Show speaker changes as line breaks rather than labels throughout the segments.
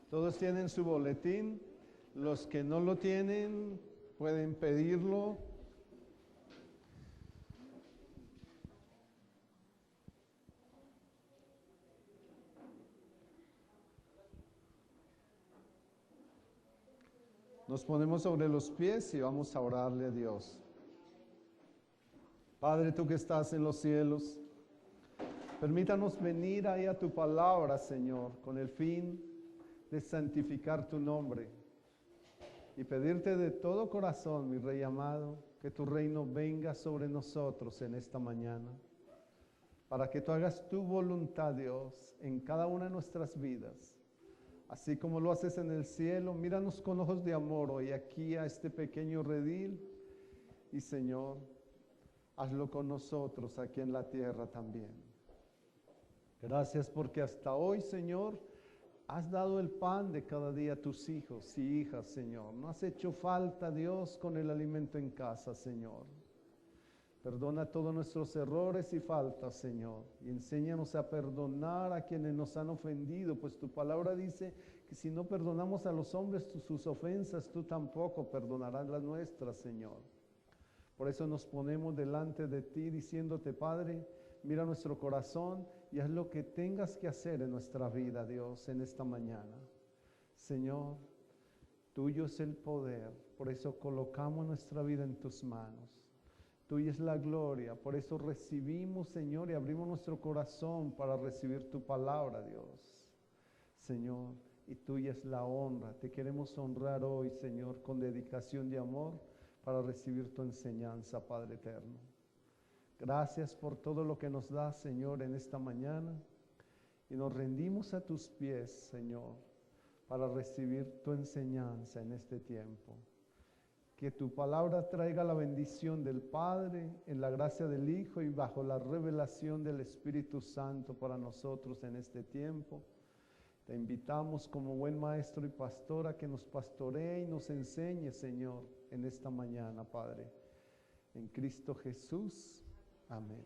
Todos tienen su boletín. Los que no lo tienen pueden pedirlo. Nos ponemos sobre los pies y vamos a orarle a Dios. Padre, tú que estás en los cielos, permítanos venir ahí a tu palabra, Señor, con el fin de santificar tu nombre y pedirte de todo corazón, mi Rey amado, que tu reino venga sobre nosotros en esta mañana, para que tú hagas tu voluntad, Dios, en cada una de nuestras vidas. Así como lo haces en el cielo, míranos con ojos de amor hoy aquí a este pequeño redil y, Señor, hazlo con nosotros aquí en la tierra también. Gracias porque hasta hoy, Señor, has dado el pan de cada día a tus hijos y hijas, Señor. No has hecho falta, Dios, con el alimento en casa, Señor. Perdona todos nuestros errores y faltas, Señor, y enséñanos a perdonar a quienes nos han ofendido, pues tu palabra dice que si no perdonamos a los hombres sus ofensas, tú tampoco perdonarás las nuestras, Señor. Por eso nos ponemos delante de ti diciéndote, Padre, mira nuestro corazón y haz lo que tengas que hacer en nuestra vida, Dios, en esta mañana. Señor, tuyo es el poder, por eso colocamos nuestra vida en tus manos. Tuya es la gloria, por eso recibimos, Señor, y abrimos nuestro corazón para recibir tu palabra, Dios. Señor, y tuya es la honra. Te queremos honrar hoy, Señor, con dedicación de amor para recibir tu enseñanza, Padre eterno. Gracias por todo lo que nos das, Señor, en esta mañana. Y nos rendimos a tus pies, Señor, para recibir tu enseñanza en este tiempo. Que tu palabra traiga la bendición del Padre, en la gracia del Hijo y bajo la revelación del Espíritu Santo para nosotros en este tiempo. Te invitamos como buen maestro y pastor a que nos pastoree y nos enseñe, Señor, en esta mañana, Padre. En Cristo Jesús. Amén.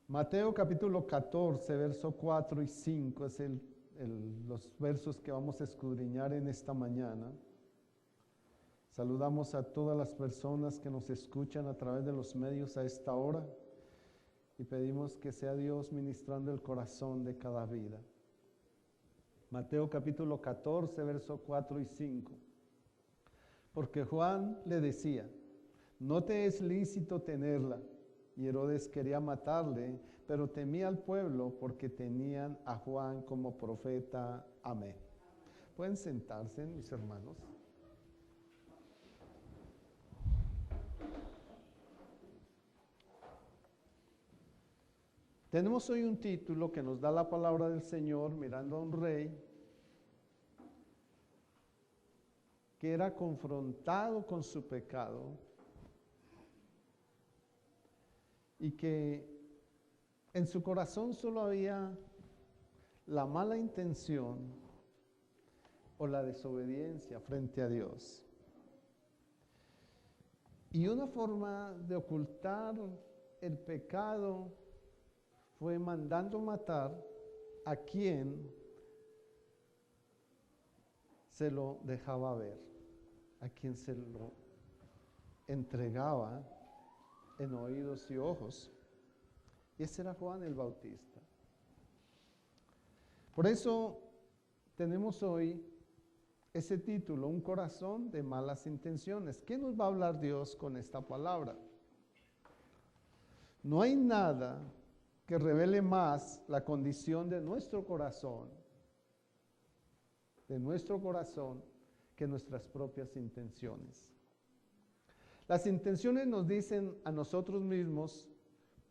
Mateo capítulo 14, verso 4 y 5 es los versos que vamos a escudriñar en esta mañana. Saludamos a todas las personas que nos escuchan a través de los medios a esta hora y pedimos que sea Dios ministrando el corazón de cada vida. Mateo capítulo 14, verso 4 y 5. Porque Juan le decía, no te es lícito tenerla. Y Herodes quería matarle, pero temía al pueblo porque tenían a Juan como profeta. Amén. ¿Pueden sentarse, mis hermanos? Tenemos hoy un título que nos da la palabra del Señor, mirando a un rey que era confrontado con su pecado y que en su corazón solo había la mala intención o la desobediencia frente a Dios. Y una forma de ocultar el pecado fue mandando matar a quien se lo dejaba ver, a quien se lo entregaba en oídos y ojos. Y ese era Juan el Bautista. Por eso tenemos hoy ese título, un corazón de malas intenciones. ¿Qué nos va a hablar Dios con esta palabra? No hay nada que revele más la condición de nuestro corazón, que nuestras propias intenciones. Las intenciones nos dicen a nosotros mismos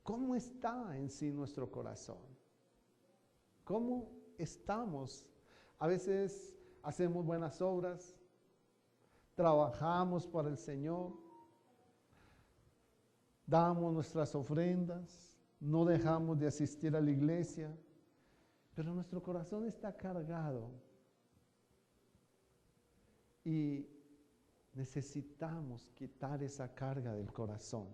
cómo está en sí nuestro corazón, cómo estamos. A veces hacemos buenas obras, trabajamos para el Señor, damos nuestras ofrendas, no dejamos de asistir a la iglesia, pero nuestro corazón está cargado y necesitamos quitar esa carga del corazón.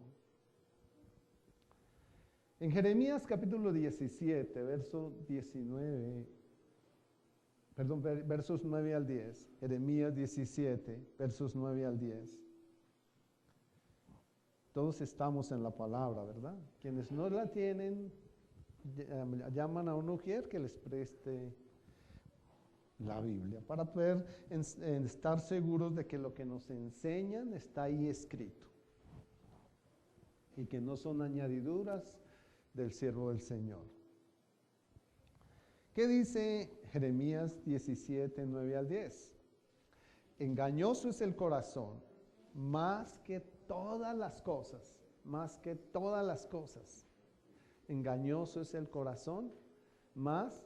En Jeremías capítulo 17, verso 19 Perdón, versos 9 al 10. Jeremías 17, versos 9 al 10. Todos estamos en la palabra, ¿verdad? Quienes no la tienen, llaman a un ujier que les preste la Biblia, para poder estar seguros de que lo que nos enseñan está ahí escrito y que no son añadiduras del siervo del Señor. ¿Qué dice Jeremías 17, 9 al 10? Engañoso es el corazón, más que todas las cosas, más que todas las cosas. Engañoso es el corazón, más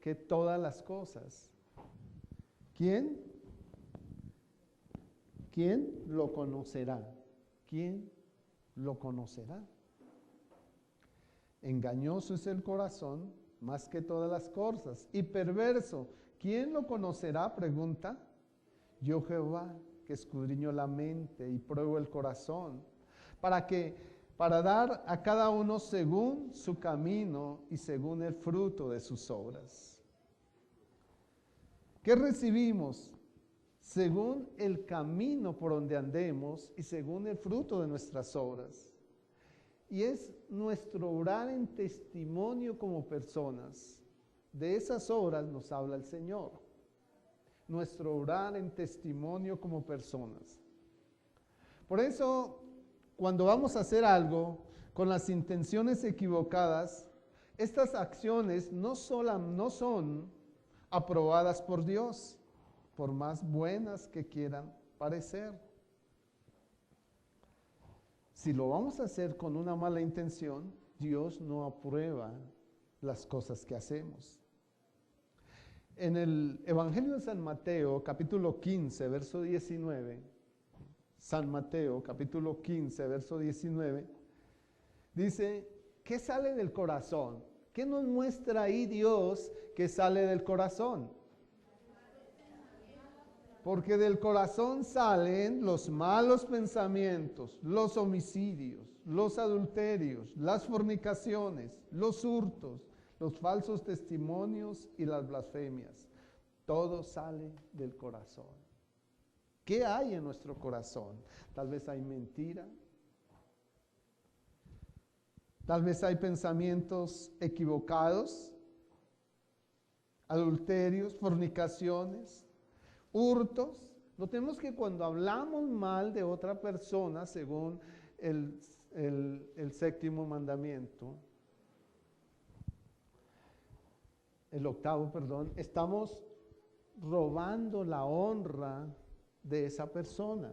que todas las cosas. ¿Quién lo conocerá? ¿Quién lo conocerá? Engañoso es el corazón, más que todas las cosas, y perverso. ¿Quién lo conocerá? Pregunta. Yo Jehová, que escudriño la mente y pruebo el corazón, para dar a cada uno según su camino y según el fruto de sus obras. ¿Qué recibimos? Según el camino por donde andemos y según el fruto de nuestras obras. Y es nuestro obrar en testimonio como personas. De esas obras nos habla el Señor. Nuestro obrar en testimonio como personas. Por eso, cuando vamos a hacer algo con las intenciones equivocadas, estas acciones no son aprobadas por Dios, por más buenas que quieran parecer. Si lo vamos a hacer con una mala intención, Dios no aprueba las cosas que hacemos. En el Evangelio de San Mateo, capítulo 15, verso 19, San Mateo, capítulo 15, verso 19, dice, ¿qué sale del corazón? ¿Qué nos muestra ahí Dios que sale del corazón? Porque del corazón salen los malos pensamientos, los homicidios, los adulterios, las fornicaciones, los hurtos, los falsos testimonios y las blasfemias. Todo sale del corazón. ¿Qué hay en nuestro corazón? Tal vez hay mentira. Tal vez hay pensamientos equivocados, adulterios, fornicaciones, hurtos. Notemos que cuando hablamos mal de otra persona, según el séptimo mandamiento, el octavo, perdón, estamos robando la honra de esa persona.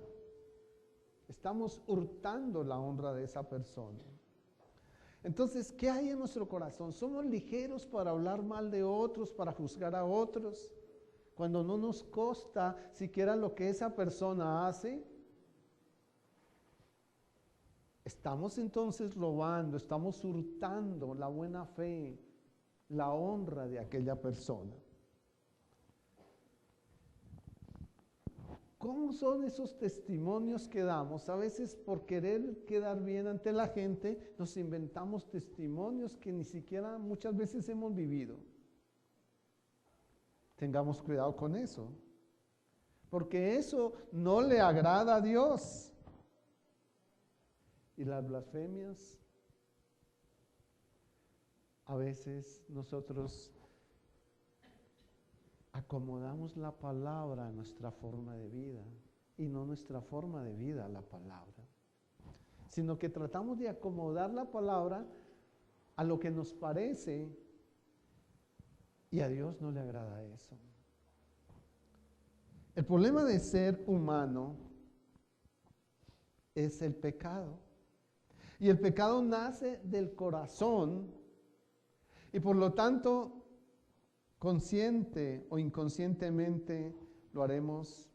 Estamos hurtando la honra de esa persona. Entonces, ¿qué hay en nuestro corazón? ¿Somos ligeros para hablar mal de otros, para juzgar a otros? Cuando no nos consta siquiera lo que esa persona hace. Estamos entonces robando, estamos hurtando la buena fe, la honra de aquella persona. ¿Cómo son esos testimonios que damos? A veces por querer quedar bien ante la gente, nos inventamos testimonios que ni siquiera muchas veces hemos vivido. Tengamos cuidado con eso, porque eso no le agrada a Dios. Y las blasfemias, a veces nosotros acomodamos la palabra a nuestra forma de vida y no nuestra forma de vida a la palabra, sino que tratamos de acomodar la palabra a lo que nos parece y a Dios no le agrada eso. El problema de ser humano es el pecado. Y el pecado nace del corazón y por lo tanto consciente o inconscientemente lo haremos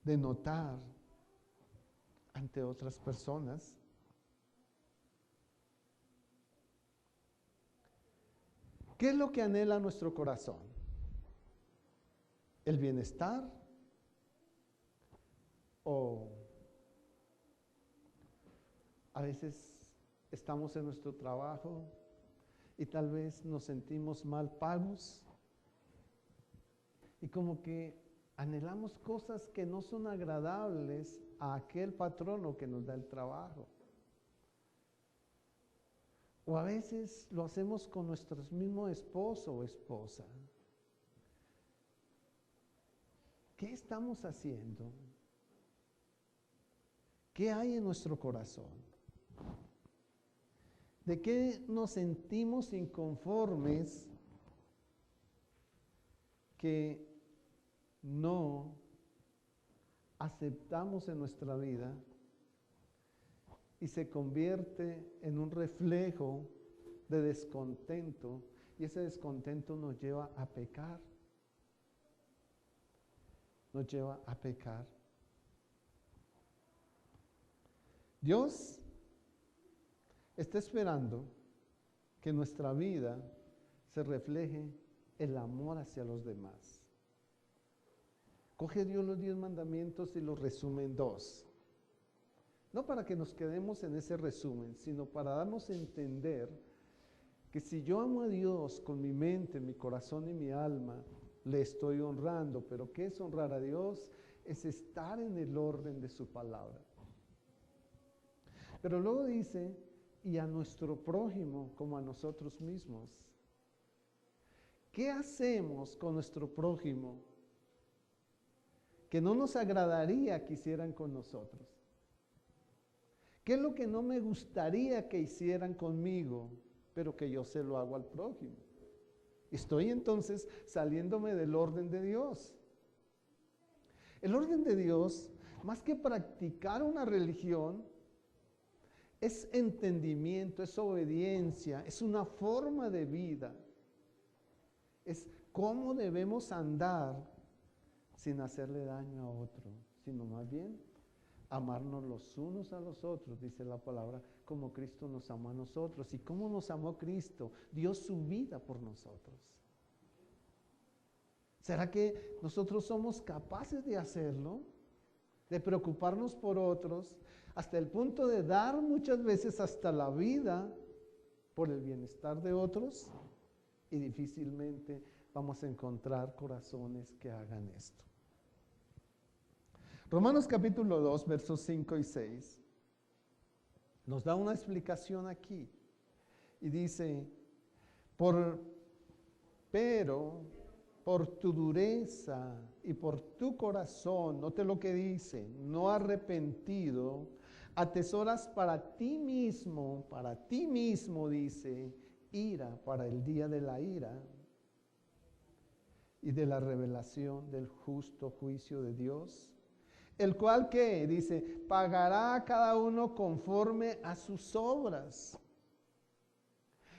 de notar ante otras personas. ¿Qué es lo que anhela nuestro corazón? ¿El bienestar? ¿O a veces estamos en nuestro trabajo y tal vez nos sentimos mal pagos Y como que anhelamos cosas que no son agradables a aquel patrono que nos da el trabajo. O a veces lo hacemos con nuestro mismo esposo o esposa. ¿Qué estamos haciendo? ¿Qué hay en nuestro corazón? ¿De qué nos sentimos inconformes que no aceptamos en nuestra vida y se convierte en un reflejo de descontento, y ese descontento nos lleva a pecar? Nos lleva a pecar. Dios está esperando que en nuestra vida se refleje el amor hacia los demás. Coge Dios los 10 mandamientos y los resume en 2. No para que nos quedemos en ese resumen, sino para darnos a entender que si yo amo a Dios con mi mente, mi corazón y mi alma, le estoy honrando. Pero ¿qué es honrar a Dios? Es estar en el orden de su palabra. Pero luego dice, y a nuestro prójimo como a nosotros mismos. ¿Qué hacemos con nuestro prójimo que no nos agradaría que hicieran con nosotros? ¿Qué es lo que no me gustaría que hicieran conmigo, pero que yo se lo hago al prójimo? Estoy entonces saliéndome del orden de Dios. El orden de Dios, más que practicar una religión, es entendimiento, es obediencia, es una forma de vida. Es cómo debemos andar sin hacerle daño a otro, sino más bien amarnos los unos a los otros, dice la palabra, como Cristo nos amó a nosotros. ¿Y cómo nos amó Cristo? Dio su vida por nosotros. ¿Será que nosotros somos capaces de hacerlo? De preocuparnos por otros, hasta el punto de dar muchas veces hasta la vida por el bienestar de otros, y difícilmente vamos a encontrar corazones que hagan esto. Romanos capítulo 2, versos 5 y 6, nos da una explicación aquí, y dice, pero por tu dureza y por tu corazón, note lo que dice, no arrepentido, atesoras para ti mismo, dice, ira para el día de la ira y de la revelación del justo juicio de Dios, el cual, ¿qué? Dice, pagará a cada uno conforme a sus obras.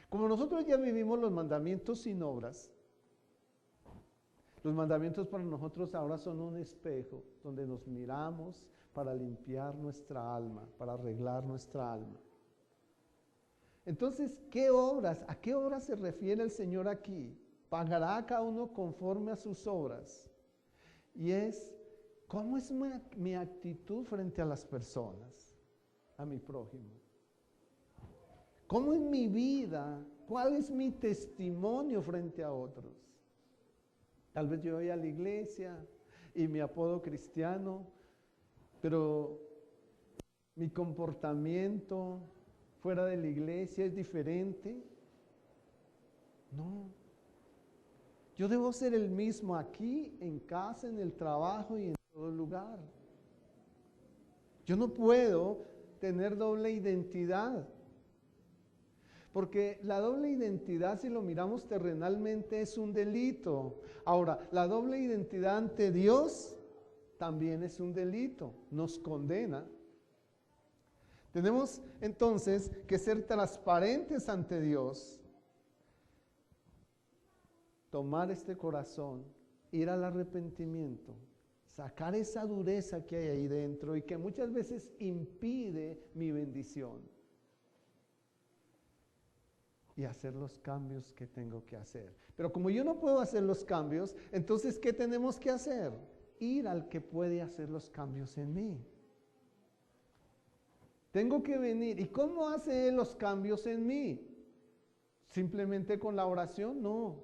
Como nosotros ya vivimos los mandamientos sin obras, los mandamientos para nosotros ahora son un espejo donde nos miramos para limpiar nuestra alma, para arreglar nuestra alma. Entonces, ¿qué obras? ¿A qué obras se refiere el Señor aquí? Pagará a cada uno conforme a sus obras. Y es, ¿cómo es mi actitud frente a las personas, a mi prójimo? ¿Cómo es mi vida? ¿Cuál es mi testimonio frente a otros? Tal vez yo voy a la iglesia y me apodo cristiano, pero mi comportamiento fuera de la iglesia es diferente. No. Yo debo ser el mismo aquí, en casa, en el trabajo y en todo lugar. Yo no puedo tener doble identidad. Porque la doble identidad, si lo miramos terrenalmente, es un delito. Ahora, la doble identidad ante Dios también es un delito, nos condena. Tenemos entonces que ser transparentes ante Dios, tomar este corazón, ir al arrepentimiento, sacar esa dureza que hay ahí dentro y que muchas veces impide mi bendición, y hacer los cambios que tengo que hacer. Pero como yo no puedo hacer los cambios, entonces ¿qué tenemos que hacer? Ir al que puede hacer los cambios en mí. Tengo que venir. ¿Y cómo hace Él los cambios en mí? ¿Simplemente con la oración? No.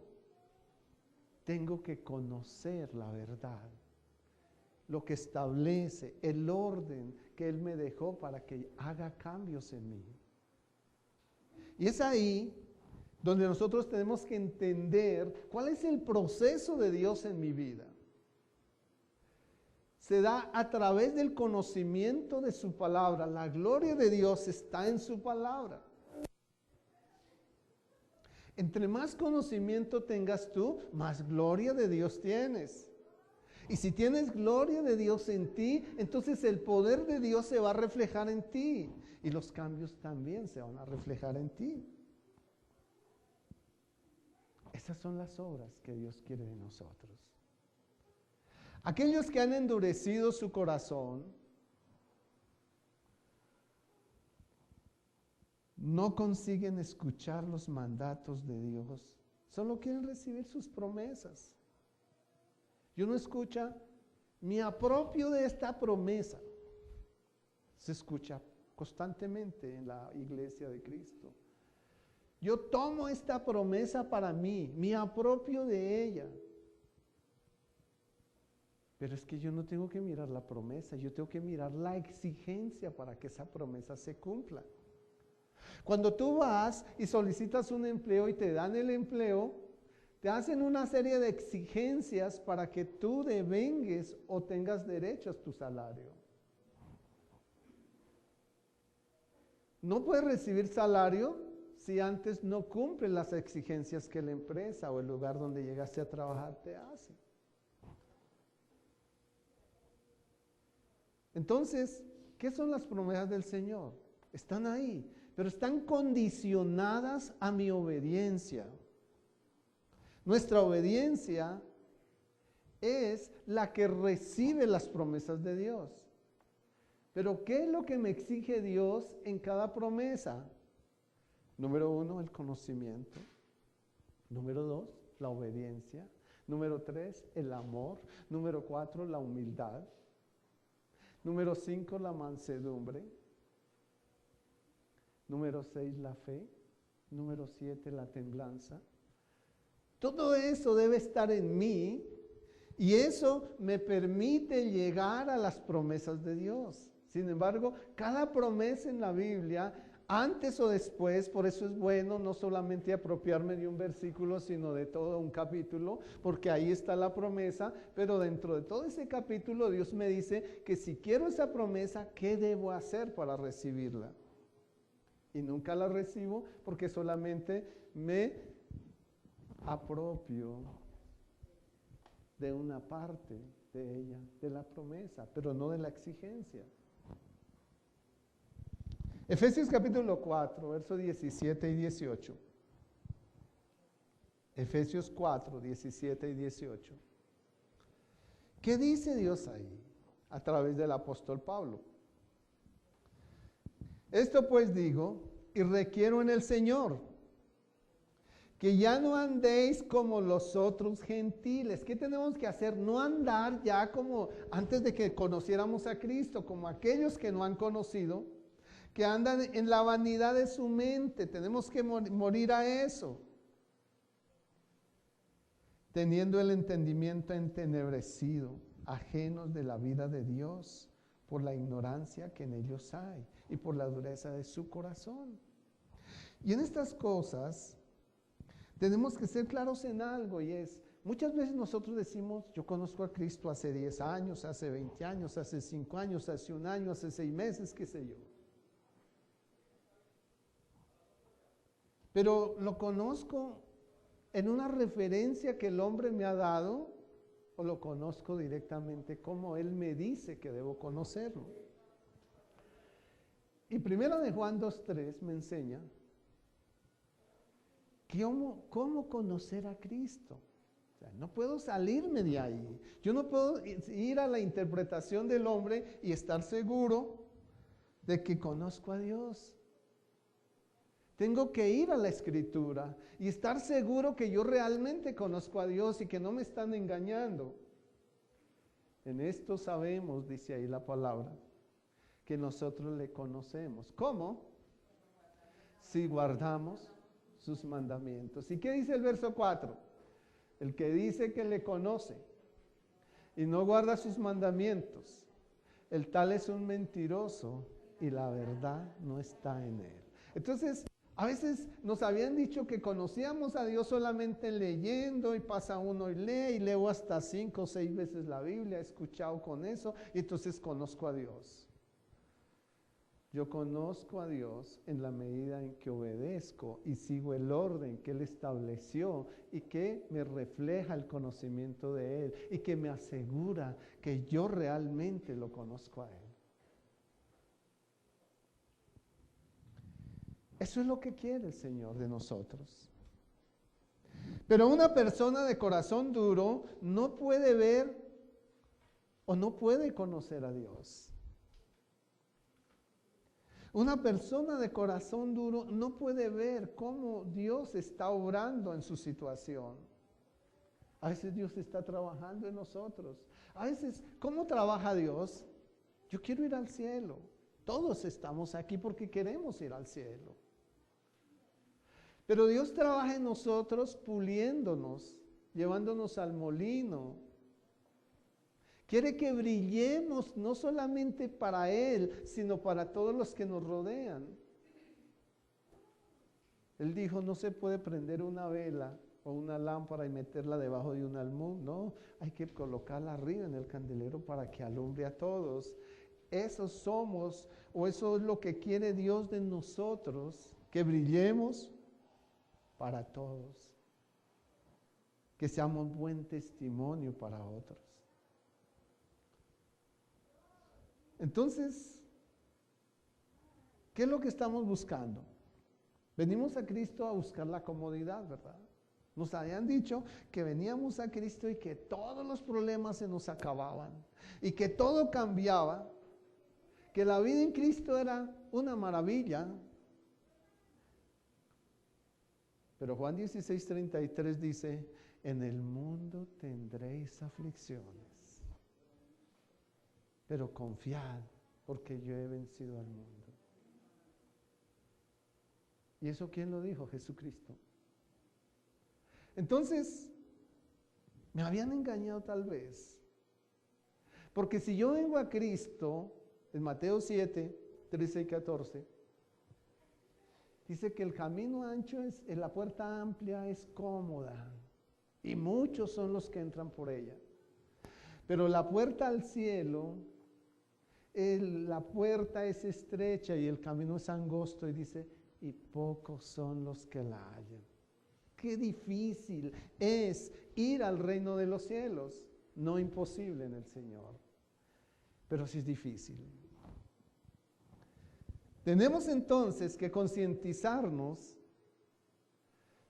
tengo que conocer la verdad, lo que establece, el orden que Él me dejó para que haga cambios en mí. Y es ahí donde nosotros tenemos que entender cuál es el proceso de Dios en mi vida. Se da a través del conocimiento de su palabra. La gloria de Dios está en su palabra. Entre más conocimiento tengas tú, más gloria de Dios tienes. Y si tienes gloria de Dios en ti, entonces el poder de Dios se va a reflejar en ti. Y los cambios también se van a reflejar en ti. Esas son las obras que Dios quiere de nosotros. Aquellos que han endurecido su corazón, no consiguen escuchar los mandatos de Dios, solo quieren recibir sus promesas. Y uno escucha, me apropio de esta promesa. Se escucha constantemente en la iglesia de Cristo. Yo tomo esta promesa para mí, me apropio de ella. Pero es que yo no tengo que mirar la promesa, yo tengo que mirar la exigencia para que esa promesa se cumpla. Cuando tú vas y solicitas un empleo y te dan el empleo, te hacen una serie de exigencias para que tú devengues o tengas derecho a tu salario. No puedes recibir salario si antes no cumples las exigencias que la empresa o el lugar donde llegaste a trabajar te hace. Entonces, ¿qué son las promesas del Señor? Están ahí, pero están condicionadas a mi obediencia. Nuestra obediencia es la que recibe las promesas de Dios. Pero ¿qué es lo que me exige Dios en cada promesa? Número 1, el conocimiento. Número 2, la obediencia. Número 3, el amor. Número 4, la humildad. Número 5, la mansedumbre. Número 6, la fe. Número 7, la templanza. Todo eso debe estar en mí y eso me permite llegar a las promesas de Dios. Sin embargo, cada promesa en la Biblia, antes o después, por eso es bueno no solamente apropiarme de un versículo, sino de todo un capítulo, porque ahí está la promesa, pero dentro de todo ese capítulo Dios me dice que si quiero esa promesa, ¿qué debo hacer para recibirla? Y nunca la recibo porque solamente me apropio de una parte de ella, de la promesa, pero no de la exigencia. Efesios capítulo 4, versos 17 y 18. Efesios 4, 17 y 18. ¿Qué dice Dios ahí? A través del apóstol Pablo. Esto pues digo y requiero en el Señor, que ya no andéis como los otros gentiles. ¿Qué tenemos que hacer? No andar ya como antes de que conociéramos a Cristo, como aquellos que no han conocido, que andan en la vanidad de su mente. Tenemos que morir a eso. Teniendo el entendimiento entenebrecido, ajenos de la vida de Dios, por la ignorancia que en ellos hay y por la dureza de su corazón. Y en estas cosas tenemos que ser claros en algo, y es, muchas veces nosotros decimos, yo conozco a Cristo hace 10 años, hace 20 años, hace 5 años, hace 1 año, hace 6 meses, qué sé yo. Pero lo conozco en una referencia que el hombre me ha dado, o lo conozco directamente como Él me dice que debo conocerlo. Y primero de Juan 2:3 me enseña cómo conocer a Cristo. O sea, no puedo salirme de ahí. Yo no puedo ir a la interpretación del hombre y estar seguro de que conozco a Dios. Tengo que ir a la Escritura y estar seguro que yo realmente conozco a Dios y que no me están engañando. En esto sabemos, dice ahí la palabra, que nosotros le conocemos. ¿Cómo? Si guardamos sus mandamientos. ¿Y qué dice el verso 4? El que dice que le conoce y no guarda sus mandamientos, el tal es un mentiroso y la verdad no está en él. Entonces, a veces nos habían dicho que conocíamos a Dios solamente leyendo, y pasa uno y lee, y leo hasta 5 o 6 veces la Biblia, he escuchado con eso, y entonces conozco a Dios. Yo conozco a Dios en la medida en que obedezco y sigo el orden que Él estableció y que me refleja el conocimiento de Él y que me asegura que yo realmente lo conozco a Él. Eso es lo que quiere el Señor de nosotros. Pero una persona de corazón duro no puede ver o no puede conocer a Dios. Una persona de corazón duro no puede ver cómo Dios está obrando en su situación. A veces Dios está trabajando en nosotros. A veces, ¿cómo trabaja Dios? Yo quiero ir al cielo. Todos estamos aquí porque queremos ir al cielo. Pero Dios trabaja en nosotros puliéndonos, llevándonos al molino. Quiere que brillemos no solamente para Él, sino para todos los que nos rodean. Él dijo, no se puede prender una vela o una lámpara y meterla debajo de un almud. No, hay que colocarla arriba en el candelero para que alumbre a todos. Eso somos, o eso es lo que quiere Dios de nosotros, que brillemos para todos, que seamos buen testimonio para otros. Entonces, ¿qué es lo que estamos buscando? Venimos a Cristo a buscar la comodidad, ¿verdad? Nos habían dicho que veníamos a Cristo y que todos los problemas se nos acababan y que todo cambiaba, que la vida en Cristo era una maravilla. Pero Juan 16:33 dice, en el mundo tendréis aflicciones, pero confiad, porque yo he vencido al mundo. ¿Y eso quién lo dijo? Jesucristo. Entonces, me habían engañado tal vez. Porque si yo vengo a Cristo, en Mateo 7, 13 y 14, dice que el camino ancho es, la puerta amplia es cómoda, y muchos son los que entran por ella. Pero la puerta al cielo, la puerta es estrecha y el camino es angosto, y dice, y pocos son los que la hallan. Qué difícil es ir al reino de los cielos. No imposible en el Señor, pero sí es difícil. Tenemos entonces que concientizarnos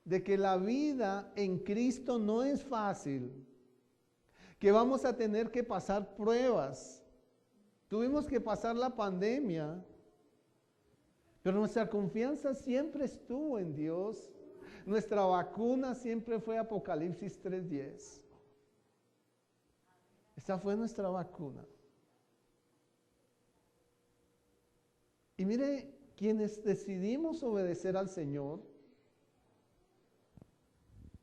de que la vida en Cristo no es fácil, que vamos a tener que pasar pruebas. Tuvimos que pasar la pandemia, pero nuestra confianza siempre estuvo en Dios. Nuestra vacuna siempre fue Apocalipsis 3:10. Esa fue nuestra vacuna. Y mire, quienes decidimos obedecer al Señor,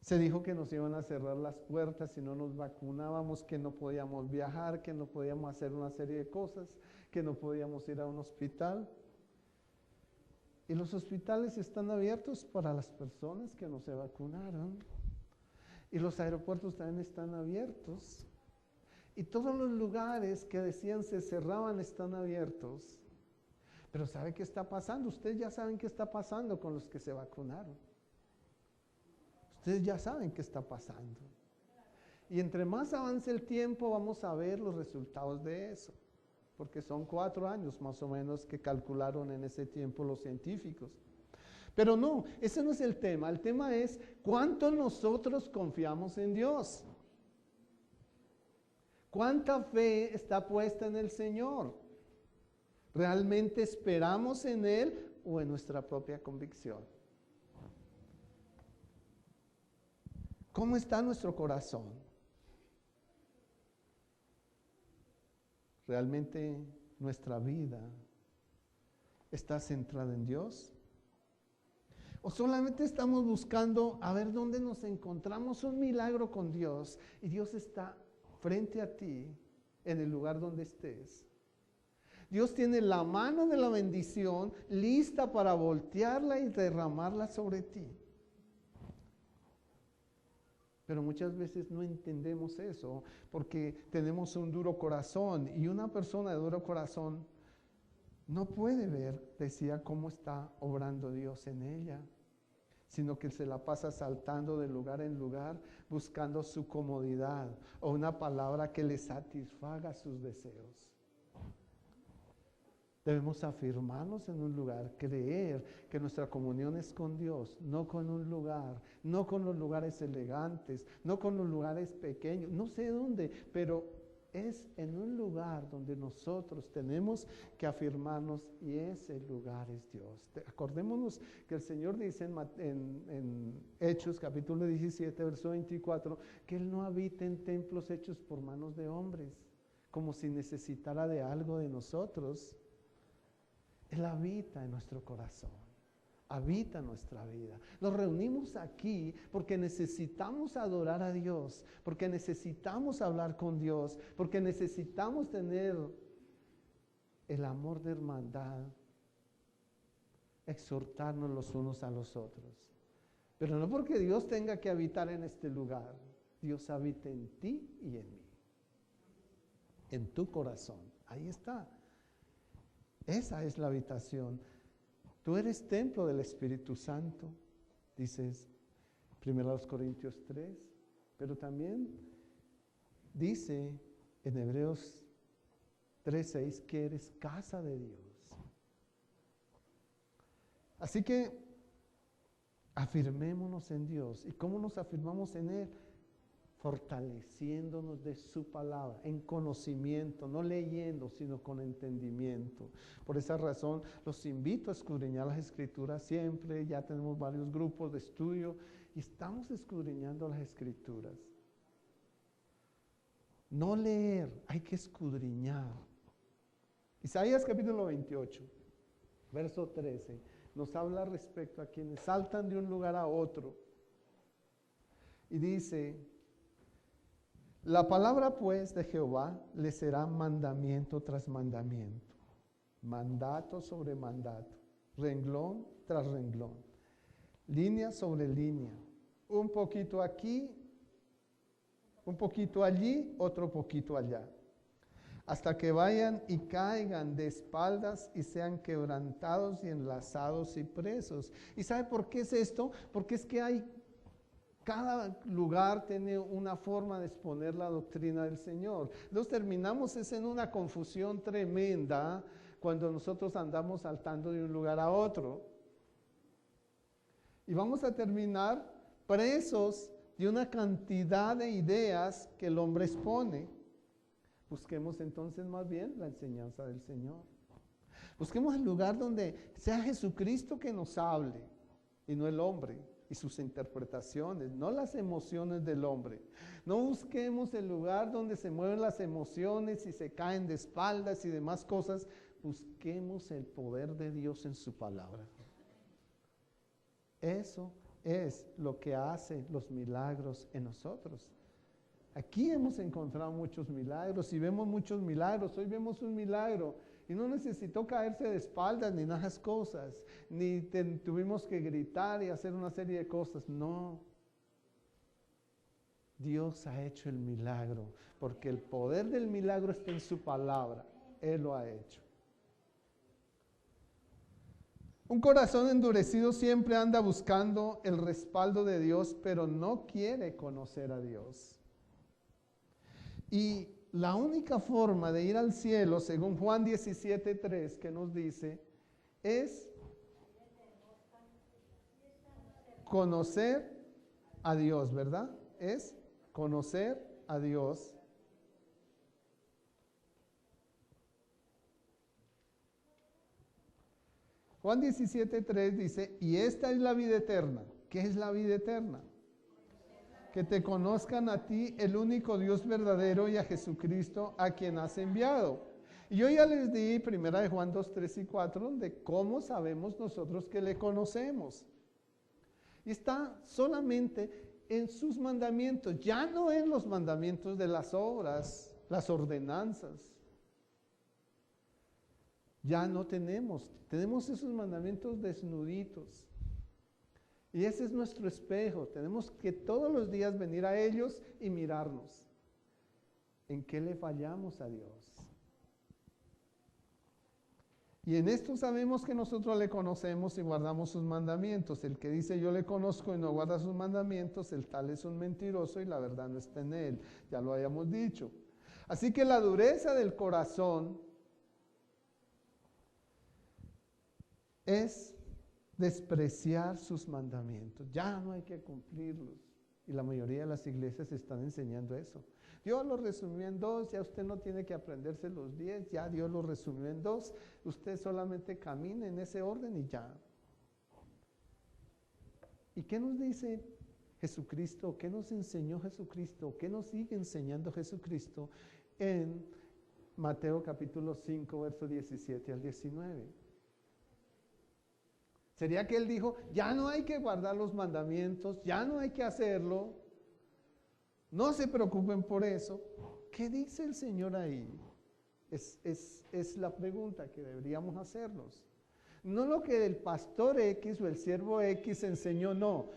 se dijo que nos iban a cerrar las puertas si no nos vacunábamos, que no podíamos viajar, que no podíamos hacer una serie de cosas, que no podíamos ir a un hospital. Y los hospitales están abiertos para las personas que no se vacunaron. Y los aeropuertos también están abiertos. Y todos los lugares que decían se cerraban están abiertos. Pero ¿sabe qué está pasando? Ustedes ya saben qué está pasando con los que se vacunaron. Ustedes ya saben qué está pasando. Y entre más avance el tiempo, vamos a ver los resultados de eso. Porque son 4 años más o menos que calcularon en ese tiempo los científicos. Pero no, ese no es el tema. El tema es cuánto nosotros confiamos en Dios. ¿Cuánta fe está puesta en el Señor? ¿Realmente esperamos en Él o en nuestra propia convicción? ¿Cómo está nuestro corazón? ¿Realmente nuestra vida está centrada en Dios? ¿O solamente estamos buscando a ver dónde nos encontramos un milagro con Dios y Dios está frente a ti en el lugar donde estés? Dios tiene la mano de la bendición lista para voltearla y derramarla sobre ti. Pero muchas veces no entendemos eso porque tenemos un duro corazón y una persona de duro corazón no puede ver, decía, cómo está obrando Dios en ella, sino que se la pasa saltando de lugar en lugar buscando su comodidad o una palabra que le satisfaga sus deseos. Debemos afirmarnos en un lugar, creer que nuestra comunión es con Dios, no con un lugar, no con los lugares elegantes, no con los lugares pequeños, no sé dónde, pero es en un lugar donde nosotros tenemos que afirmarnos y ese lugar es Dios. Acordémonos que el Señor dice en Hechos capítulo 17, verso 24, que Él no habita en templos hechos por manos de hombres, como si necesitara de algo de nosotros. Él habita en nuestro corazón, habita en nuestra vida. Nos reunimos aquí porque necesitamos adorar a Dios, porque necesitamos hablar con Dios, porque necesitamos tener el amor de hermandad, exhortarnos los unos a los otros. Pero no porque Dios tenga que habitar en este lugar, Dios habita en ti y en mí, en tu corazón. Ahí está. Esa es la habitación. Tú eres templo del Espíritu Santo, dices 1 Corintios 3, pero también dice en Hebreos 3:6 que eres casa de Dios. Así que afirmémonos en Dios. ¿Y cómo nos afirmamos en Él? Fortaleciéndonos de su palabra, en conocimiento, no leyendo, sino con entendimiento. Por esa razón, los invito a escudriñar las Escrituras siempre. Ya tenemos varios grupos de estudio y estamos escudriñando las Escrituras. No leer, hay que escudriñar. Isaías capítulo 28, verso 13, nos habla respecto a quienes saltan de un lugar a otro. Y dice: la palabra pues de Jehová le será mandamiento tras mandamiento, mandato sobre mandato, renglón tras renglón, línea sobre línea, un poquito aquí, un poquito allí, otro poquito allá, hasta que vayan y caigan de espaldas y sean quebrantados y enlazados y presos. ¿Y sabe por qué es esto? Porque es que cada lugar tiene una forma de exponer la doctrina del Señor. Entonces terminamos en una confusión tremenda cuando nosotros andamos saltando de un lugar a otro. Y vamos a terminar presos de una cantidad de ideas que el hombre expone. Busquemos entonces más bien la enseñanza del Señor. Busquemos el lugar donde sea Jesucristo que nos hable y no el hombre y sus interpretaciones, no las emociones del hombre. No busquemos el lugar donde se mueven las emociones y se caen de espaldas y demás cosas. Busquemos el poder de Dios en su palabra. Eso es lo que hace los milagros en nosotros. Aquí hemos encontrado muchos milagros y vemos muchos milagros. Hoy vemos un milagro y no necesitó caerse de espaldas ni nada de esas cosas, ni tuvimos que gritar y hacer una serie de cosas. No. Dios ha hecho el milagro porque el poder del milagro está en su palabra. Él lo ha hecho. Un corazón endurecido siempre anda buscando el respaldo de Dios, pero no quiere conocer a Dios. Y la única forma de ir al cielo, según Juan 17:3, que nos dice, es conocer a Dios, ¿verdad? Es conocer a Dios. Juan 17:3 dice, y esta es la vida eterna. ¿Qué es la vida eterna? Que te conozcan a ti, el único Dios verdadero, y a Jesucristo, a quien has enviado. Y yo ya les di 1 Juan 2, 3 y 4, de cómo sabemos nosotros que le conocemos. Y está solamente en sus mandamientos, ya no en los mandamientos de las obras, las ordenanzas. Ya no tenemos esos mandamientos desnuditos. Y ese es nuestro espejo. Tenemos que todos los días venir a ellos y mirarnos. ¿En qué le fallamos a Dios? Y en esto sabemos que nosotros le conocemos y guardamos sus mandamientos. El que dice yo le conozco y no guarda sus mandamientos, el tal es un mentiroso y la verdad no está en él. Ya lo habíamos dicho. Así que la dureza del corazón es despreciar sus mandamientos. Ya no hay que cumplirlos. Y la mayoría de las iglesias están enseñando eso. Dios lo resumió en 2, ya usted no tiene que aprenderse los 10, ya Dios lo resumió en 2, usted solamente camina en ese orden y ya. ¿Y qué nos dice Jesucristo? ¿Qué nos enseñó Jesucristo? ¿Qué nos sigue enseñando Jesucristo en Mateo capítulo 5, versos 17 al 19? ¿Sería que Él dijo, ya no hay que guardar los mandamientos, ya no hay que hacerlo? No se preocupen por eso. ¿Qué dice el Señor ahí? Es la pregunta que deberíamos hacernos. No lo que el pastor X o el siervo X enseñó, no.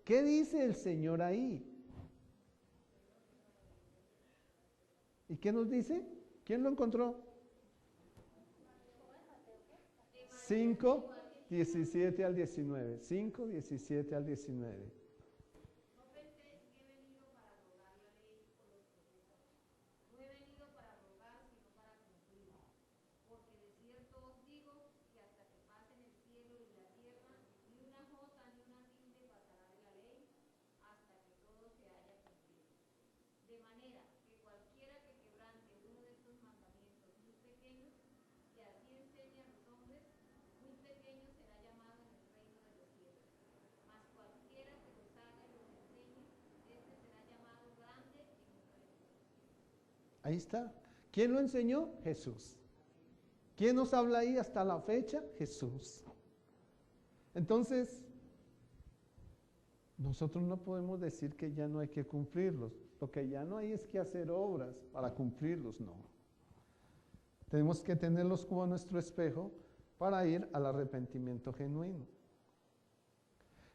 ¿Qué dice el Señor ahí? ¿Y qué nos dice? ¿Quién lo encontró? 5, 17 al 19. 5, 17 al 19. Ahí está. ¿Quién lo enseñó? Jesús. ¿Quién nos habla ahí hasta la fecha? Jesús. Entonces, nosotros no podemos decir que ya no hay que cumplirlos. Lo que ya no hay es que hacer obras para cumplirlos, no. Tenemos que tenerlos como nuestro espejo para ir al arrepentimiento genuino.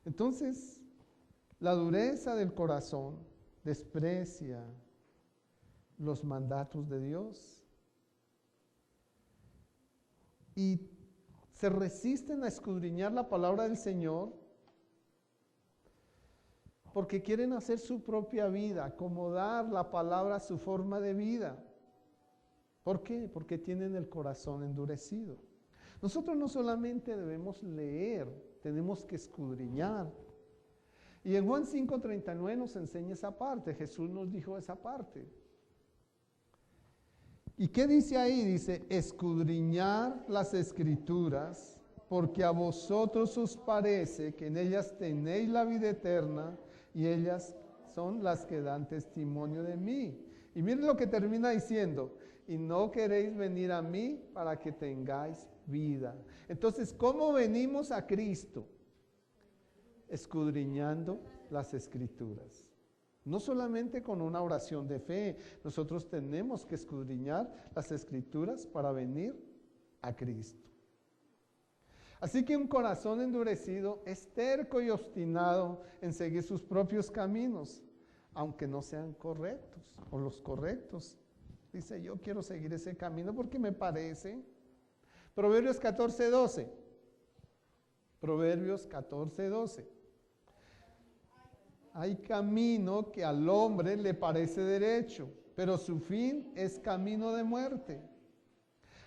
Entonces, la dureza del corazón desprecia los mandatos de Dios y se resisten a escudriñar la palabra del Señor porque quieren hacer su propia vida, acomodar la palabra a su forma de vida. ¿Por qué? Porque tienen el corazón endurecido. Nosotros no solamente debemos leer, tenemos que escudriñar. Y en Juan 5:39 nos enseña esa parte, Jesús nos dijo esa parte. ¿Y qué dice ahí? Dice, escudriñar las escrituras, porque a vosotros os parece que en ellas tenéis la vida eterna, y ellas son las que dan testimonio de mí. Y miren lo que termina diciendo, y no queréis venir a mí para que tengáis vida. Entonces, ¿cómo venimos a Cristo? Escudriñando las escrituras. No solamente con una oración de fe, nosotros tenemos que escudriñar las escrituras para venir a Cristo. Así que un corazón endurecido es terco y obstinado en seguir sus propios caminos, aunque no sean correctos o los correctos. Dice, yo quiero seguir ese camino porque me parece. Proverbios 14:12. Proverbios 14:12. Hay camino que al hombre le parece derecho, pero su fin es camino de muerte.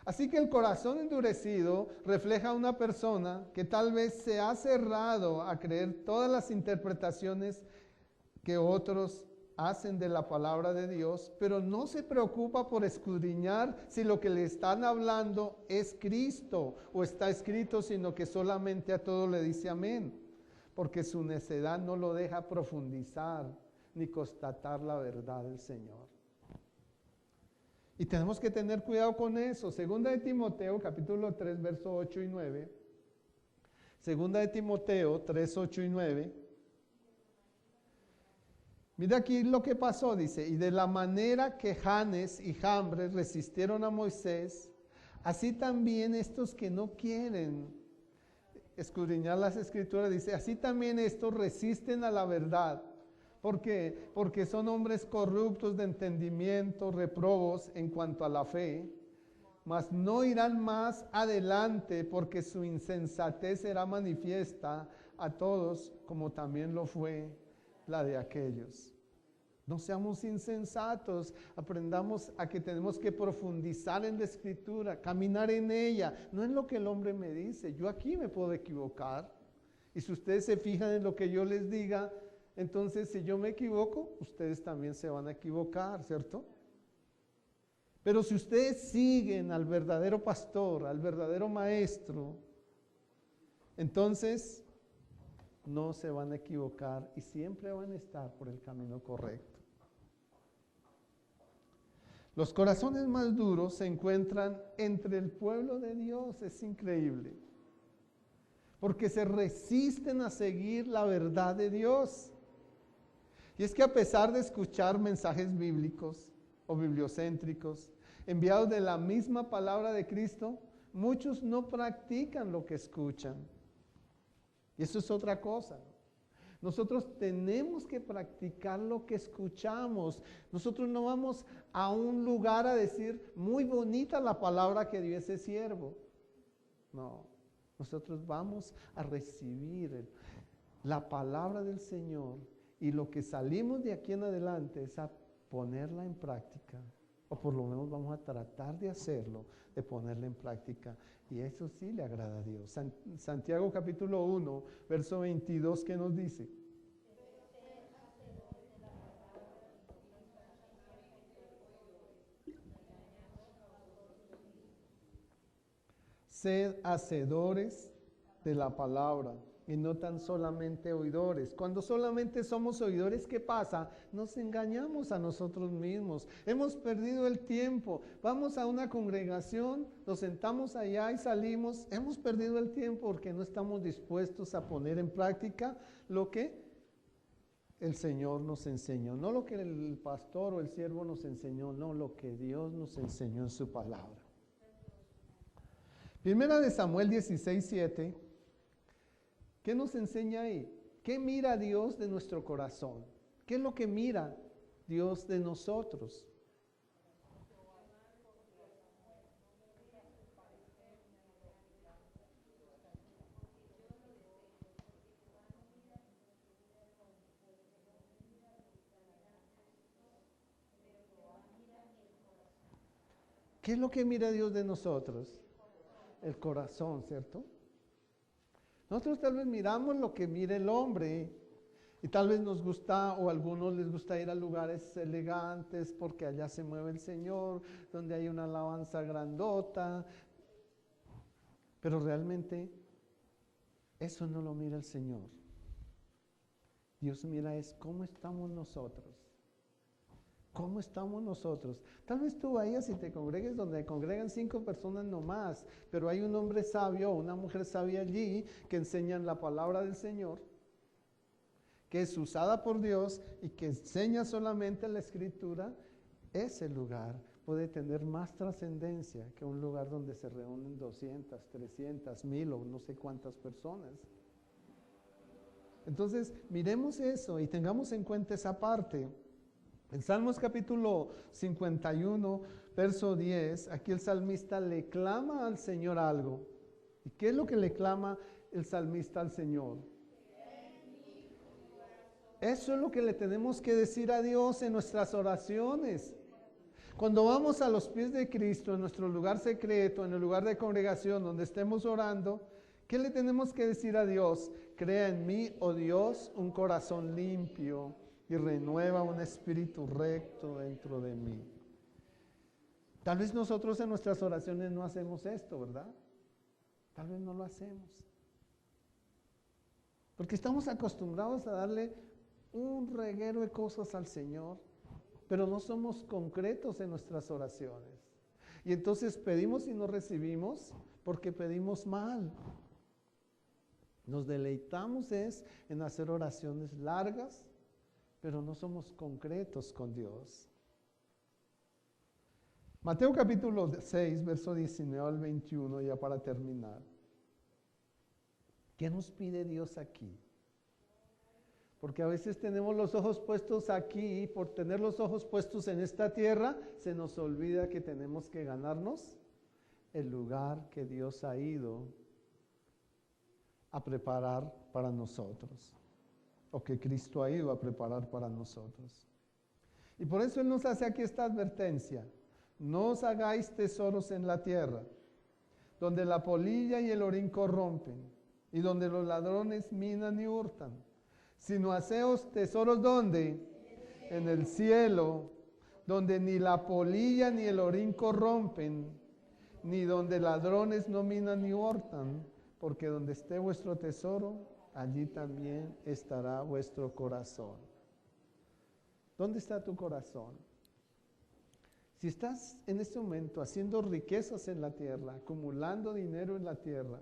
Así que el corazón endurecido refleja a una persona que tal vez se ha cerrado a creer todas las interpretaciones que otros hacen de la palabra de Dios, pero no se preocupa por escudriñar si lo que le están hablando es Cristo o está escrito, sino que solamente a todo le dice amén. Porque su necedad no lo deja profundizar ni constatar la verdad del Señor. Y tenemos que tener cuidado con eso. Segunda de Timoteo, capítulo 3, versos 8 y 9. Segunda de Timoteo 3, 8 y 9. Mira aquí lo que pasó, dice, y de la manera que Janes y Jambres resistieron a Moisés, así también estos que no quieren escudriñar las escrituras, dice, así también estos resisten a la verdad. ¿Por qué? Porque son hombres corruptos de entendimiento, reprobos en cuanto a la fe, mas no irán más adelante porque su insensatez será manifiesta a todos, como también lo fue la de aquellos. No seamos insensatos, aprendamos a que tenemos que profundizar en la escritura, caminar en ella, no en lo que el hombre me dice. Yo aquí me puedo equivocar, y si ustedes se fijan en lo que yo les diga, entonces si yo me equivoco, ustedes también se van a equivocar, ¿cierto? Pero si ustedes siguen al verdadero pastor, al verdadero maestro, entonces no se van a equivocar y siempre van a estar por el camino correcto. Los corazones más duros se encuentran entre el pueblo de Dios, es increíble, porque se resisten a seguir la verdad de Dios. Y es que a pesar de escuchar mensajes bíblicos o bibliocéntricos, enviados de la misma palabra de Cristo, muchos no practican lo que escuchan. Y eso es otra cosa. Nosotros tenemos que practicar lo que escuchamos. Nosotros no vamos a un lugar a decir, muy bonita la palabra que dio ese siervo. No, nosotros vamos a recibir la palabra del Señor, y lo que salimos de aquí en adelante es a ponerla en práctica. O por lo menos vamos a tratar de hacerlo, de ponerla en práctica. Y eso sí le agrada a Dios. Santiago capítulo 1, verso 22, ¿qué nos dice? Sed hacedores de la palabra y no tan solamente oidores. Cuando solamente somos oidores, ¿qué pasa? Nos engañamos a nosotros mismos. Hemos perdido el tiempo. Vamos a una congregación, nos sentamos allá y salimos. Hemos perdido el tiempo porque no estamos dispuestos a poner en práctica lo que el Señor nos enseñó. No lo que el pastor o el siervo nos enseñó, no, lo que Dios nos enseñó en su palabra. Primera de Samuel 16:7. ¿Qué nos enseña ahí? ¿Qué mira Dios de nuestro corazón? ¿Qué es lo que mira Dios de nosotros? ¿Qué es lo que mira Dios de nosotros? El corazón, ¿cierto? Nosotros tal vez miramos lo que mira el hombre, y tal vez nos gusta, o a algunos les gusta ir a lugares elegantes porque allá se mueve el Señor, donde hay una alabanza grandota, pero realmente eso no lo mira el Señor. Dios mira es cómo estamos nosotros. ¿Cómo estamos nosotros? Tal vez tú vayas y te congregues donde congregan 5 personas nomás, pero hay un hombre sabio o una mujer sabia allí que enseñan la palabra del Señor, que es usada por Dios y que enseña solamente la Escritura. Ese lugar puede tener más trascendencia que un lugar donde se reúnen 200, 300, 1000 o no sé cuántas personas. Entonces, miremos eso y tengamos en cuenta esa parte. En Salmos capítulo 51, verso 10, aquí el salmista le clama al Señor algo. ¿Y qué es lo que le clama el salmista al Señor? Eso es lo que le tenemos que decir a Dios en nuestras oraciones. Cuando vamos a los pies de Cristo, en nuestro lugar secreto, en el lugar de congregación donde estemos orando, ¿qué le tenemos que decir a Dios? Crea en mí, oh Dios, un corazón limpio y renueva un espíritu recto dentro de mí. Tal vez nosotros en nuestras oraciones no hacemos esto, ¿verdad? Tal vez no lo hacemos. Porque estamos acostumbrados a darle un reguero de cosas al Señor, pero no somos concretos en nuestras oraciones. Y entonces pedimos y no recibimos porque pedimos mal. Nos deleitamos en hacer oraciones largas, pero no somos concretos con Dios. Mateo capítulo 6, verso 19 al 21, ya para terminar. ¿Qué nos pide Dios aquí? Porque a veces tenemos los ojos puestos aquí, y por tener los ojos puestos en esta tierra, se nos olvida que tenemos que ganarnos el lugar que Dios ha ido a preparar para nosotros, o que Cristo ha ido a preparar para nosotros. Y por eso Él nos hace aquí esta advertencia: no os hagáis tesoros en la tierra, donde la polilla y el orín corrompen, y donde los ladrones minan y hurtan, sino haceos tesoros, ¿dónde? En el cielo, donde ni la polilla ni el orín corrompen, ni donde ladrones no minan ni hurtan, porque donde esté vuestro tesoro, allí también estará vuestro corazón. ¿Dónde está tu corazón? Si estás en este momento haciendo riquezas en la tierra, acumulando dinero en la tierra,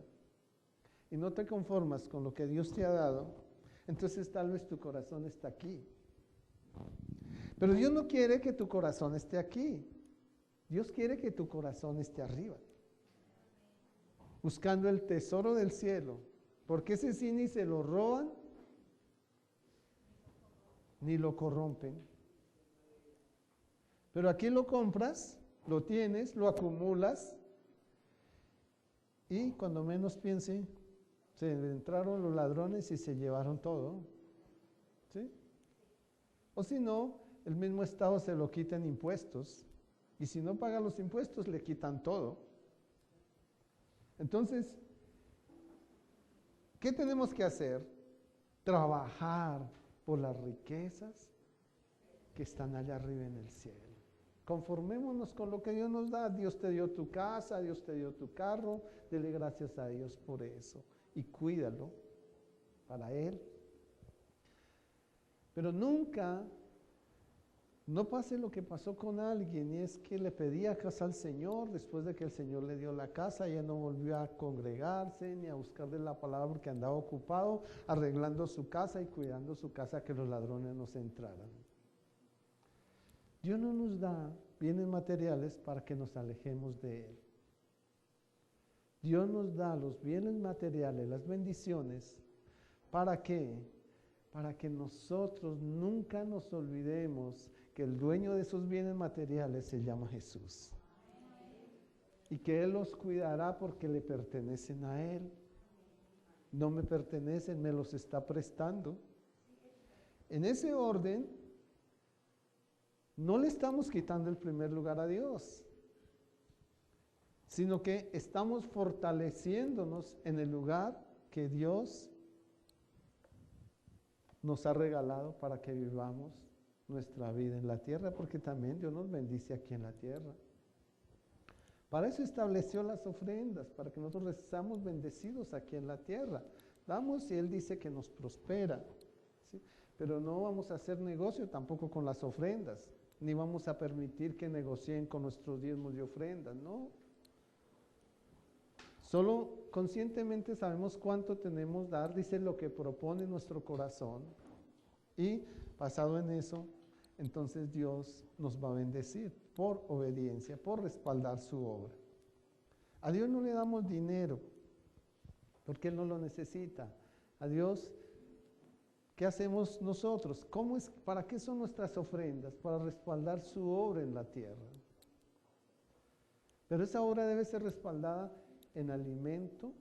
y no te conformas con lo que Dios te ha dado, entonces tal vez tu corazón está aquí. Pero Dios no quiere que tu corazón esté aquí. Dios quiere que tu corazón esté arriba, buscando el tesoro del cielo, porque ese sí ni se lo roban, ni lo corrompen. Pero aquí lo compras, lo tienes, lo acumulas, y cuando menos piense, se entraron los ladrones y se llevaron todo. ¿Sí? O si no, el mismo Estado se lo quita en impuestos, y si no paga los impuestos, le quitan todo. Entonces, ¿qué tenemos que hacer? Trabajar por las riquezas que están allá arriba en el cielo. Conformémonos con lo que Dios nos da. Dios te dio tu casa, Dios te dio tu carro, dele gracias a Dios por eso y cuídalo para Él. Pero nunca, no pase lo que pasó con alguien, y es que le pedía casa al Señor, después de que el Señor le dio la casa, ya no volvió a congregarse ni a buscar de la palabra porque andaba ocupado arreglando su casa y cuidando su casa, que los ladrones no se entraran. Dios no nos da bienes materiales para que nos alejemos de Él. Dios nos da los bienes materiales, las bendiciones, ¿para qué? Para que nosotros nunca nos olvidemos que el dueño de esos bienes materiales se llama Jesús. Y que Él los cuidará porque le pertenecen a Él. No me pertenecen, me los está prestando. En ese orden, no le estamos quitando el primer lugar a Dios, sino que estamos fortaleciéndonos en el lugar que Dios nos ha regalado para que vivamos nuestra vida en la tierra, porque también Dios nos bendice aquí en la tierra. Para eso estableció las ofrendas, para que nosotros seamos bendecidos aquí en la tierra. Damos y Él dice que nos prospera, ¿sí? Pero no vamos a hacer negocio tampoco con las ofrendas, ni vamos a permitir que negocien con nuestros diezmos y ofrendas, ¿no? Solo conscientemente sabemos cuánto tenemos dar, dice lo que propone nuestro corazón, y basado en eso, entonces Dios nos va a bendecir por obediencia, por respaldar su obra. A Dios no le damos dinero, porque Él no lo necesita. A Dios, ¿qué hacemos nosotros? ¿Para qué son nuestras ofrendas? Para respaldar su obra en la tierra. Pero esa obra debe ser respaldada en alimento,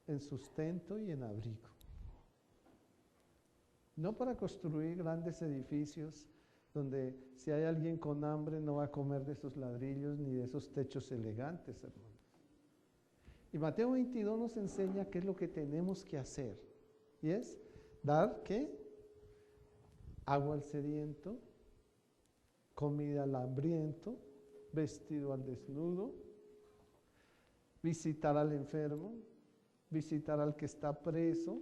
en sustento y en abrigo. No para construir grandes edificios donde si hay alguien con hambre no va a comer de esos ladrillos ni de esos techos elegantes, hermanos. Y Mateo 22 nos enseña qué es lo que tenemos que hacer. Y es dar, ¿qué? Agua al sediento, comida al hambriento, vestido al desnudo, visitar al enfermo, visitar al que está preso.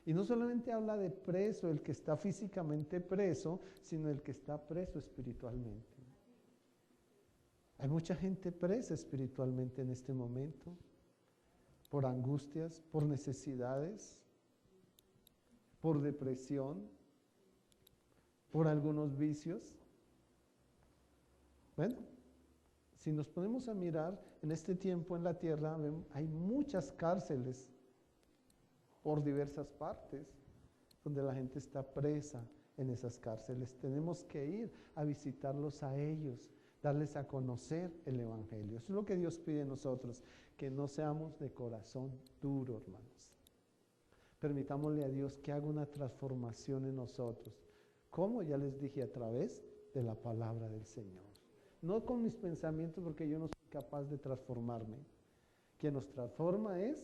Y no solamente habla de preso, el que está físicamente preso, sino el que está preso espiritualmente. Hay mucha gente presa espiritualmente en este momento, por angustias, por necesidades, por depresión. por algunos vicios. Bueno, si nos ponemos a mirar en este tiempo en la tierra, hay muchas cárceles por diversas partes donde la gente está presa en esas cárceles. Tenemos que ir a visitarlos a ellos, darles a conocer el Evangelio. Eso es lo que Dios pide de nosotros, que no seamos de corazón duro, hermanos. Permitámosle a Dios que haga una transformación en nosotros. ¿Cómo? Ya les dije, a través de la palabra del Señor. No con mis pensamientos, porque yo no soy capaz de transformarme. Quien nos transforma es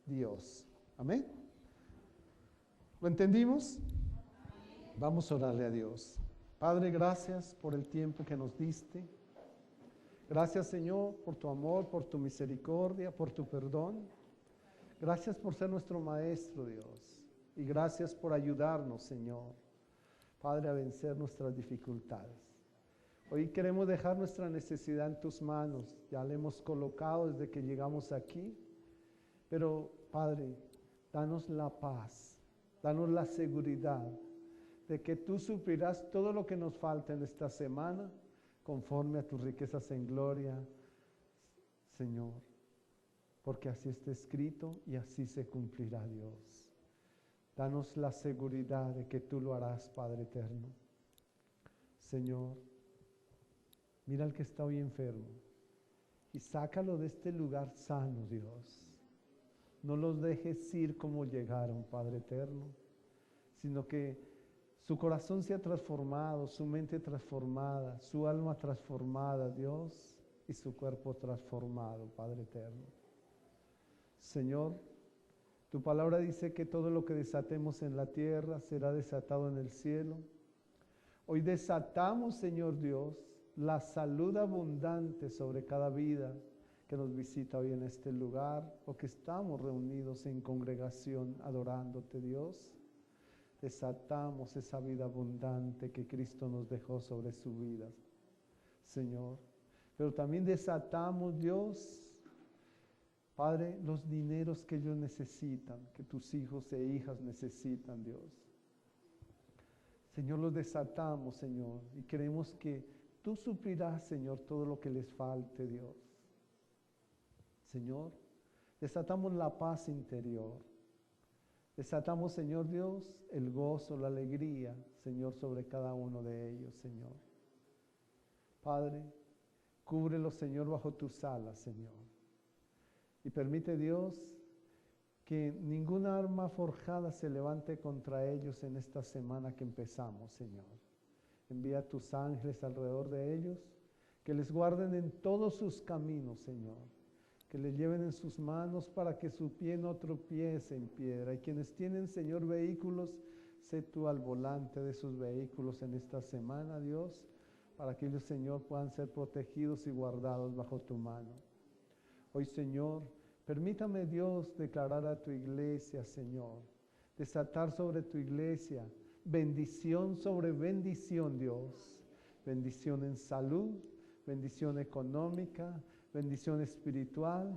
Dios. Amén. ¿Lo entendimos? Vamos a orarle a Dios. Padre, gracias por el tiempo que nos diste. Gracias, Señor, por tu amor, por tu misericordia, por tu perdón. Gracias por ser nuestro Maestro, Dios. Y gracias por ayudarnos, Señor, Padre, a vencer nuestras dificultades. Hoy queremos dejar nuestra necesidad en tus manos. Ya la hemos colocado desde que llegamos aquí. Pero, Padre, danos la paz, danos la seguridad de que tú suplirás todo lo que nos falta en esta semana, conforme a tus riquezas en gloria, Señor. Porque así está escrito y así se cumplirá, Dios. Danos la seguridad de que tú lo harás, Padre eterno. Señor, mira al que está hoy enfermo y sácalo de este lugar sano, Dios. No los dejes ir como llegaron, Padre eterno, sino que su corazón sea transformado, su mente transformada, su alma transformada, Dios, y su cuerpo transformado, Padre eterno. Señor, tu palabra dice que todo lo que desatemos en la tierra será desatado en el cielo. Hoy desatamos, Señor Dios, la salud abundante sobre cada vida que nos visita hoy en este lugar o que estamos reunidos en congregación adorándote, Dios. Desatamos esa vida abundante que Cristo nos dejó sobre su vida, Señor. Pero también desatamos, Dios, Padre, los dineros que ellos necesitan, que tus hijos e hijas necesitan, Dios. Señor, los desatamos, Señor, y creemos que tú suplirás, Señor, todo lo que les falte, Dios. Señor, desatamos la paz interior. Desatamos, Señor Dios, el gozo, la alegría, Señor, sobre cada uno de ellos, Señor. Padre, cúbrelos, Señor, bajo tus alas, Señor. Y permite, Dios, que ninguna arma forjada se levante contra ellos en esta semana que empezamos, Señor. Envía a tus ángeles alrededor de ellos, que les guarden en todos sus caminos, Señor. Que les lleven en sus manos para que su pie no tropiece en piedra. Y quienes tienen, Señor, vehículos, sé tú al volante de sus vehículos en esta semana, Dios, para que ellos, Señor, puedan ser protegidos y guardados bajo tu mano. Hoy, Señor, permítame, Dios, declarar a tu iglesia, Señor, desatar sobre tu iglesia bendición sobre bendición, Dios. Bendición en salud, bendición económica, bendición espiritual,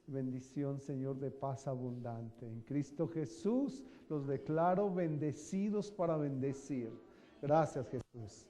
bendición, Señor, de paz abundante. En Cristo Jesús los declaro bendecidos para bendecir. Gracias, Jesús.